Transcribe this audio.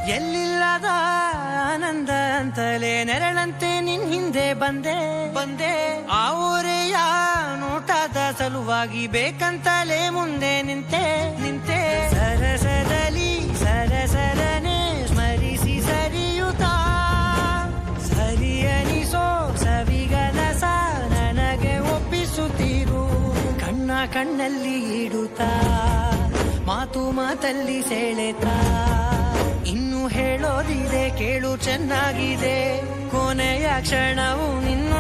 ಎಲ್ಲಿಲ್ಲದ ಆನಂದ ಅಂತಲೇ ನೆರಳಂತೆ ನಿನ್ ಹಿಂದೆ ಬಂದೆ ಆ ಊರೆಯ ನೋಟದ ಸಲುವಾಗಿ ಬೇಕಂತಲೇ ಮುಂದೆ ನಿಂತೆ ಸರಸದಲ್ಲಿ ಸರಸರನೆ ಸ್ಮರಿಸಿ ಸರಿಯುತ್ತಾ ಸರಿಯನಿಸೋ ಸವಿಗನಸ ನನಗೆ ಒಪ್ಪಿಸುತ್ತೀರು ಕಣ್ಣಲ್ಲಿ ಇಡುತ್ತಾ ಮಾತಲ್ಲಿ ಸೆಳೆತಾ ಇನ್ನು ಹೇಳೋದಿದೆ ಕೇಳು ಚೆನ್ನಾಗಿದೆ ಕೊನೆಯ ಕ್ಷಣವು ನಿನ್ನ